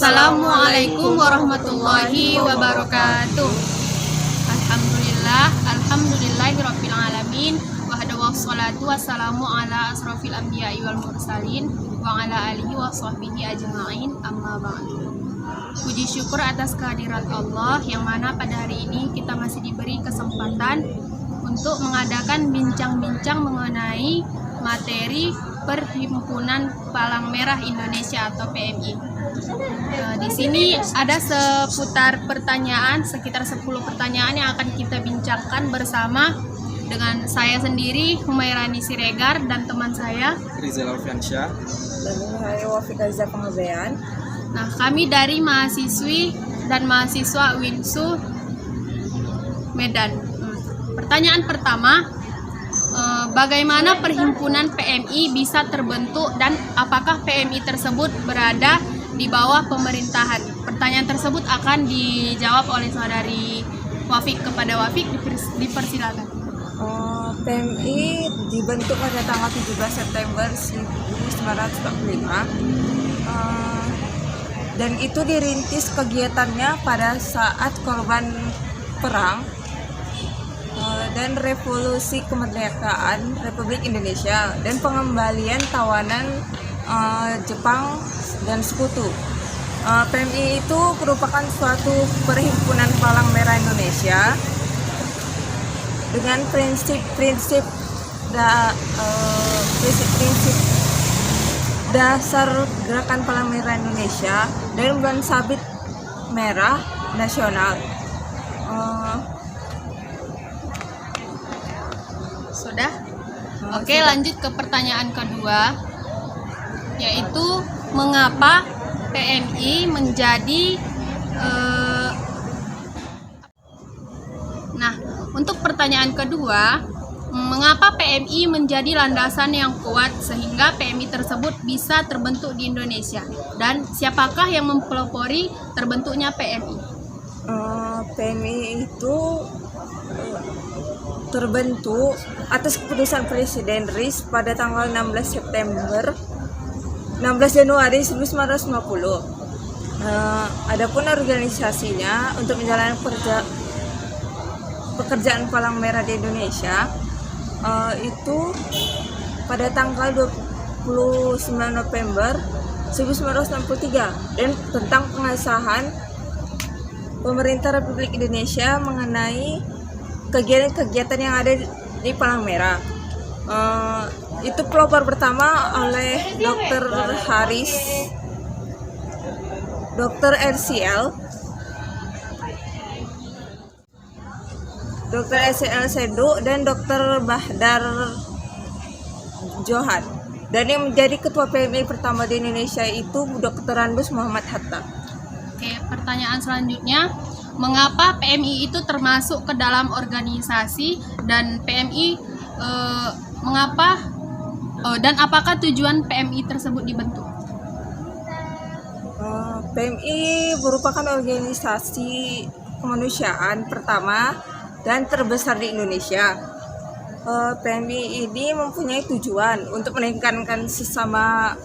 Assalamualaikum warahmatullahi wabarakatuh. Alhamdulillahirabbil alamin. Wassalatu wassalamu ala asrofil anbiya'i wal mursalin wa ala alihi wa sahbihi ajma'in, amma ba'du. Puji syukur atas kehadirat Allah yang mana pada hari ini kita masih diberi kesempatan untuk mengadakan bincang-bincang mengenai materi Perhimpunan Palang Merah Indonesia atau PMI. Di sini ada seputar pertanyaan, sekitar 10 pertanyaan yang akan kita bincangkan bersama dengan saya sendiri, Humairani Siregar, dan teman saya Rizal Alfiansyah dan saya Wafika Iza Pengabean. Nah, kami dari mahasiswi dan mahasiswa Winsu Medan. Pertanyaan pertama, bagaimana perhimpunan PMI bisa terbentuk dan apakah PMI tersebut berada di bawah pemerintahan? Pertanyaan tersebut akan dijawab oleh saudari Wafik. Kepada Wafik dipersilakan. PMI dibentuk pada tanggal 17 September 1945 dan itu dirintis kegiatannya pada saat korban perang dan revolusi kemerdekaan Republik Indonesia dan pengembalian tawanan Jepang dan sekutu. PMI itu merupakan suatu perhimpunan Palang Merah Indonesia dengan prinsip dasar gerakan Palang Merah Indonesia dan bulan sabit merah nasional. Sudah? Oke, lanjut ke pertanyaan kedua, yaitu mengapa PMI menjadi untuk pertanyaan kedua, mengapa PMI menjadi landasan yang kuat sehingga PMI tersebut bisa terbentuk di Indonesia? Dan siapakah yang mempelopori terbentuknya PMI? PMI itu terbentuk atas keputusan Presiden RIS pada tanggal 16 Januari 1950. Adapun organisasinya untuk menjalankan pekerjaan Palang Merah di Indonesia itu pada tanggal 29 November 1963 dan tentang pengesahan pemerintah Republik Indonesia mengenai kegiatan-kegiatan yang ada di Palang Merah. Itu pelopor pertama oleh Dr. Haris, Dr. RCL, Dr. SCL Sedu, dan Dr. Bahdar Johan. Dan yang menjadi ketua PMI pertama di Indonesia itu Dr. Anbus Muhammad Hatta. Oke, pertanyaan selanjutnya, mengapa PMI itu termasuk ke dalam organisasi dan PMI dan apakah tujuan PMI tersebut dibentuk? PMI merupakan organisasi kemanusiaan pertama dan terbesar di Indonesia. PMI ini mempunyai tujuan untuk meningkatkan sesama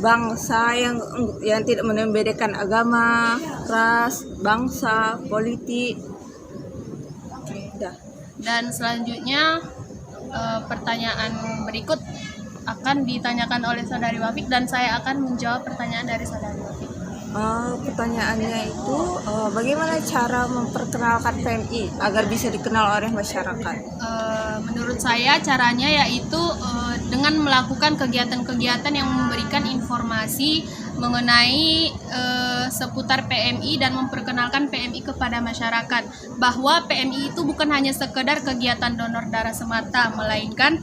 bangsa yang tidak membedakan agama, ras, bangsa, politik. Dan selanjutnya pertanyaan berikut akan ditanyakan oleh saudari Wafik dan saya akan menjawab pertanyaan dari saudari Wafik. Pertanyaannya itu bagaimana cara memperkenalkan PMI agar bisa dikenal oleh masyarakat? Menurut saya caranya yaitu dengan melakukan kegiatan-kegiatan yang memberikan informasi mengenai seputar PMI dan memperkenalkan PMI kepada masyarakat, bahwa PMI itu bukan hanya sekedar kegiatan donor darah semata, melainkan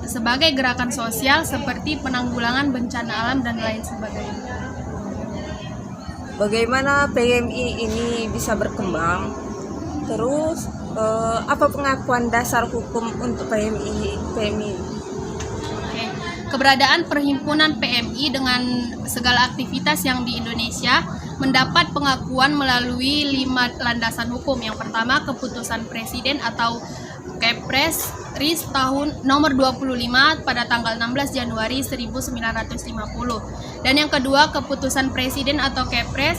sebagai gerakan sosial seperti penanggulangan bencana alam dan lain sebagainya. Bagaimana PMI ini bisa berkembang? Terus apa pengakuan dasar hukum untuk PMI? Oke. Keberadaan perhimpunan PMI dengan segala aktivitas yang di Indonesia mendapat pengakuan melalui 5 landasan hukum. Yang pertama, keputusan presiden atau Kepres RIS tahun nomor 25 pada tanggal 16 Januari 1950. Dan yang kedua, keputusan Presiden atau Kepres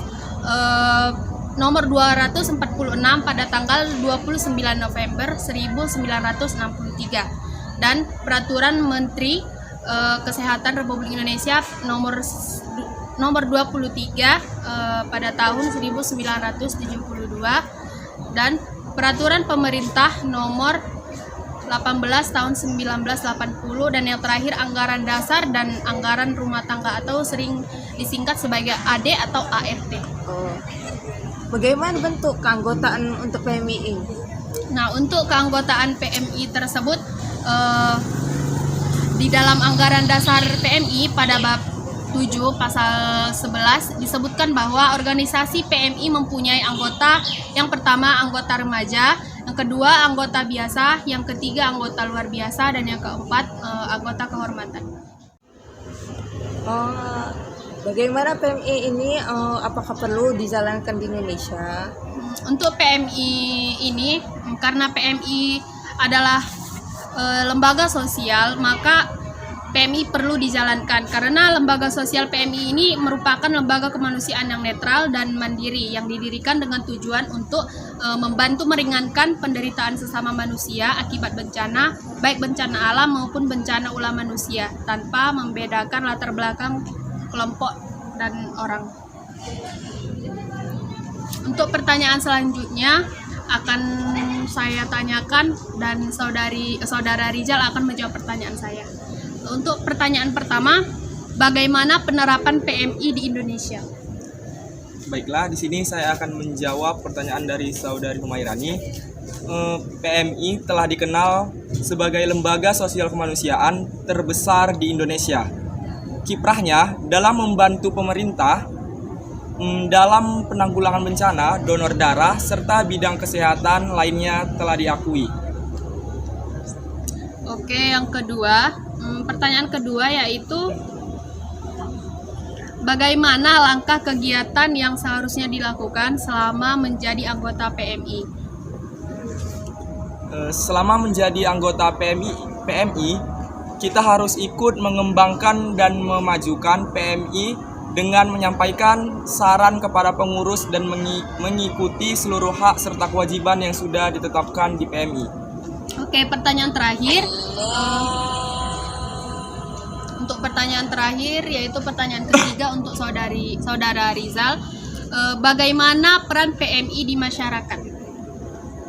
nomor 246 pada tanggal 29 November 1963. Dan Peraturan Menteri Kesehatan Republik Indonesia nomor 23 pada tahun 1972, dan Peraturan Pemerintah nomor 18 tahun 1980, dan yang terakhir anggaran dasar dan anggaran rumah tangga atau sering disingkat sebagai AD atau ART. Oh. Bagaimana bentuk keanggotaan untuk PMI ini? Nah, untuk keanggotaan PMI tersebut di dalam anggaran dasar PMI pada bab 7 pasal 11 disebutkan bahwa organisasi PMI mempunyai anggota, yang pertama anggota remaja, yang kedua anggota biasa, yang ketiga anggota luar biasa, dan yang keempat anggota kehormatan. Bagaimana PMI ini apakah perlu dijalankan di Indonesia? Untuk PMI ini, karena PMI adalah lembaga sosial, maka PMI perlu dijalankan karena lembaga sosial PMI ini merupakan lembaga kemanusiaan yang netral dan mandiri yang didirikan dengan tujuan untuk membantu meringankan penderitaan sesama manusia akibat bencana, baik bencana alam maupun bencana ulah manusia, tanpa membedakan latar belakang kelompok dan orang. Untuk pertanyaan selanjutnya akan saya tanyakan dan saudara Rizal akan menjawab pertanyaan saya. Untuk pertanyaan pertama, bagaimana penerapan PMI di Indonesia? Baiklah, di sini saya akan menjawab pertanyaan dari saudari Humairani. PMI telah dikenal sebagai lembaga sosial kemanusiaan terbesar di Indonesia. Kiprahnya dalam membantu pemerintah dalam penanggulangan bencana, donor darah, serta bidang kesehatan lainnya telah diakui. Oke, yang kedua, pertanyaan kedua yaitu bagaimana langkah kegiatan yang seharusnya dilakukan selama menjadi anggota PMI? Selama menjadi anggota PMI, kita harus ikut mengembangkan dan memajukan PMI dengan menyampaikan saran kepada pengurus dan mengikuti seluruh hak serta kewajiban yang sudah ditetapkan di PMI. Oke, pertanyaan terakhir. Untuk pertanyaan terakhir yaitu pertanyaan ketiga untuk saudara Rizal, bagaimana peran PMI di masyarakat?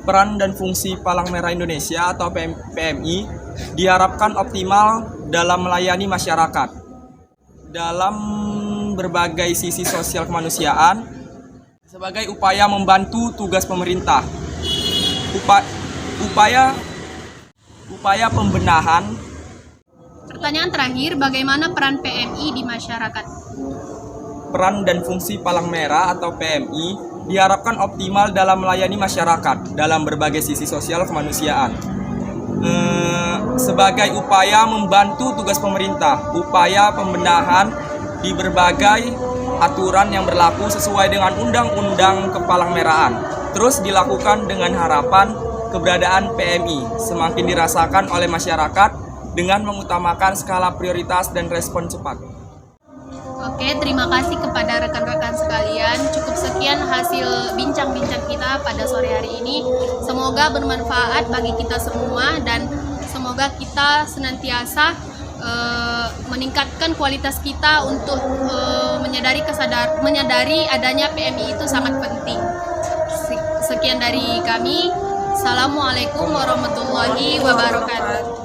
Peran dan fungsi Palang Merah Indonesia atau PMI diharapkan optimal dalam melayani masyarakat dalam berbagai sisi sosial kemanusiaan sebagai upaya membantu tugas pemerintah. Upaya pembenahan. Pertanyaan terakhir, bagaimana peran PMI di masyarakat? Peran dan fungsi Palang Merah atau PMI diharapkan optimal dalam melayani masyarakat dalam berbagai sisi sosial kemanusiaan. Sebagai upaya membantu tugas pemerintah, upaya pembenahan di berbagai aturan yang berlaku sesuai dengan Undang-Undang Kepalang Merahan. Terus dilakukan dengan harapan keberadaan PMI semakin dirasakan oleh masyarakat dengan mengutamakan skala prioritas dan respon cepat. Oke, terima kasih kepada rekan-rekan sekalian. Cukup sekian hasil bincang-bincang kita pada sore hari ini. Semoga bermanfaat bagi kita semua dan semoga kita senantiasa meningkatkan kualitas kita untuk menyadari adanya PMI itu sangat penting. Sekian dari kami. Assalamualaikum warahmatullahi wabarakatuh.